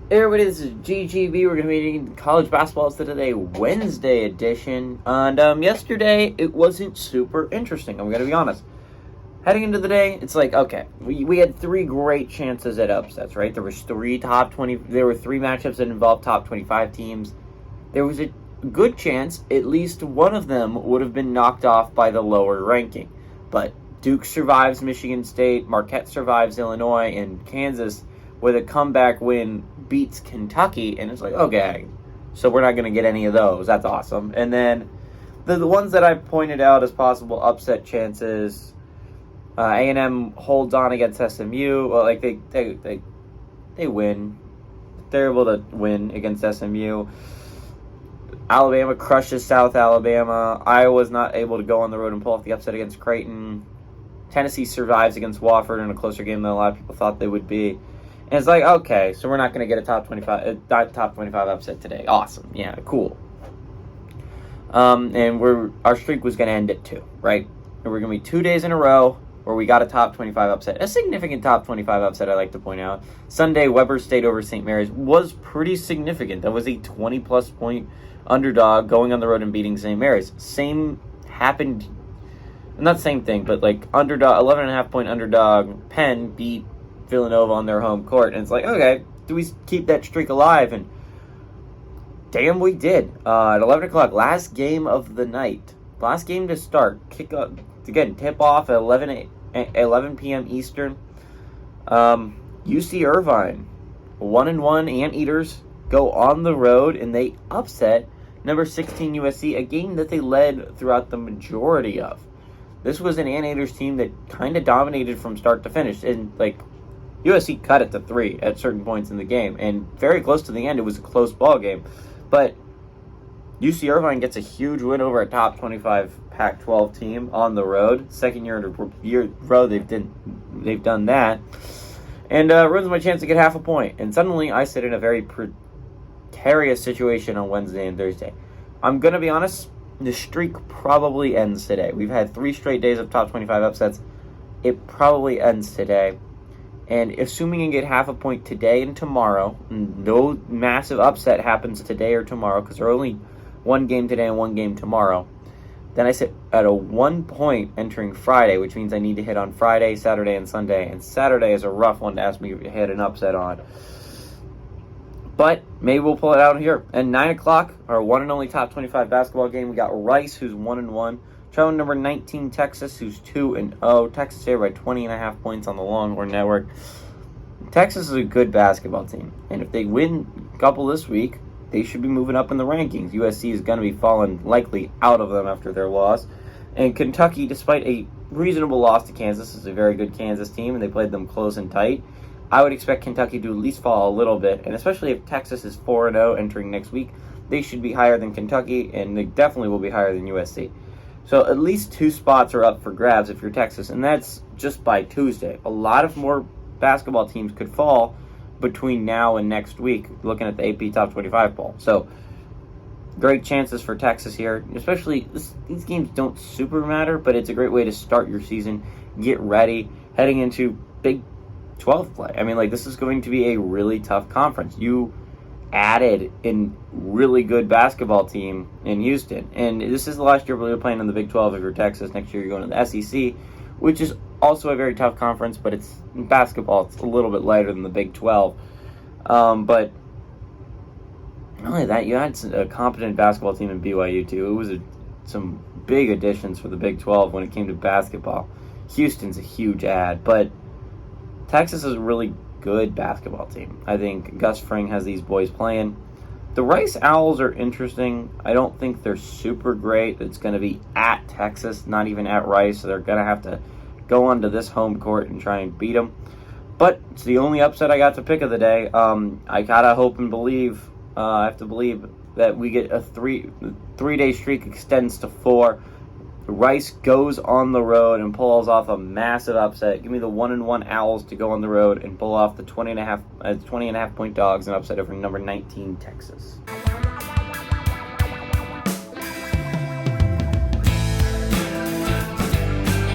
Hey everybody, this is GGB. We're going to be doing college basketball today, Wednesday edition. And yesterday, it wasn't super interesting, I'm going to be honest. Heading into the day, it's like, okay, we had three great chances at upsets, right? There were three matchups that involved top 25 teams. There was a good chance at least one of them would have been knocked off by the lower ranking. But Duke survives Michigan State, Marquette survives Illinois, and Kansas with a comeback win beats Kentucky, and it's like, okay, so we're not going to get any of those. That's awesome. And then the ones that I pointed out as possible upset chances, A&M holds on against SMU. Well, like they win. They're able to win against SMU. Alabama crushes South Alabama. Iowa's not able to go on the road and pull off the upset against Creighton. Tennessee survives against Wofford in a closer game than a lot of people thought they would be. And it's like, okay, so we're not going to get a top 25 upset today. Awesome. Yeah, cool. And our streak was going to end at 2, right? And we're going to be 2 days in a row where we got a top 25 upset. A significant top 25 upset, I like to point out. Sunday, Weber State over St. Mary's was pretty significant. That was a 20-plus point underdog going on the road and beating St. Mary's. Same happened, not same thing, but like underdog, 11.5 point underdog, Penn beat Villanova on their home court, and it's like, okay, do we keep that streak alive? And damn, we did. At 11 o'clock, last game of the night, last game to start, kick up again, tip off at 11 p.m. Eastern. UC Irvine, 1-1 Anteaters go on the road and they upset number 16 USC, a game that they led throughout the majority of. This was an Anteaters team that kind of dominated from start to finish, and like USC cut it to 3 at certain points in the game, and very close to the end, it was a close ball game. But UC Irvine gets a huge win over a top 25 Pac-12 team on the road. Second year in a row they've done that, and ruins my chance to get half a point. And suddenly I sit in a very precarious situation on Wednesday and Thursday. I'm gonna be honest, the streak probably ends today. We've had 3 straight days of top 25 upsets. It probably ends today. And assuming you get half a point today and tomorrow, no massive upset happens today or tomorrow because there are only one game today and one game tomorrow, then I sit at a 1 point entering Friday, which means I need to hit on Friday, Saturday, and Sunday. And Saturday is a rough one to ask me to hit an upset on. But maybe we'll pull it out here. And 9 o'clock, our one and only top 25 basketball game, we got Rice, who's 1-1. Traveling number 19, Texas, who's 2-0. Texas here by 20.5 points on the Longhorn Network. Texas is a good basketball team. And if they win a couple this week, they should be moving up in the rankings. USC is going to be falling likely out of them after their loss. And Kentucky, despite a reasonable loss to Kansas, is a very good Kansas team, and they played them close and tight. I would expect Kentucky to at least fall a little bit. And especially if Texas is 4-0 entering next week, they should be higher than Kentucky, and they definitely will be higher than USC. So at least 2 spots are up for grabs if you're Texas, and that's just by Tuesday. A lot of more basketball teams could fall between now and next week, looking at the AP Top 25 poll. So great chances for Texas here, especially these games don't super matter, but it's a great way to start your season, get ready, heading into Big 12 play. I mean, like, this is going to be a really tough conference. You added a really good basketball team in Houston, and this is the last year we're playing in the Big 12 if you're Texas. Next year you're going to the SEC, which is also a very tough conference, but it's in basketball, it's a little bit lighter than the Big 12. But not only that, you had a competent basketball team in BYU too. It was some big additions for the Big 12 when it came to basketball. Houston's a huge add, but Texas is a really good basketball team. I think Gus Fring has these boys playing. The Rice Owls are interesting. I don't think they're super great. It's going to be at Texas, not even at Rice, so they're going to have to go onto this home court and try and beat them. But it's the only upset I got to pick of the day. I gotta hope and believe. I have to believe that we get a three-day streak extends to 4. Rice goes on the road and pulls off a massive upset. Give me the 1-1 Owls to go on the road and pull off the 20.5 point dogs and upset over number 19 Texas.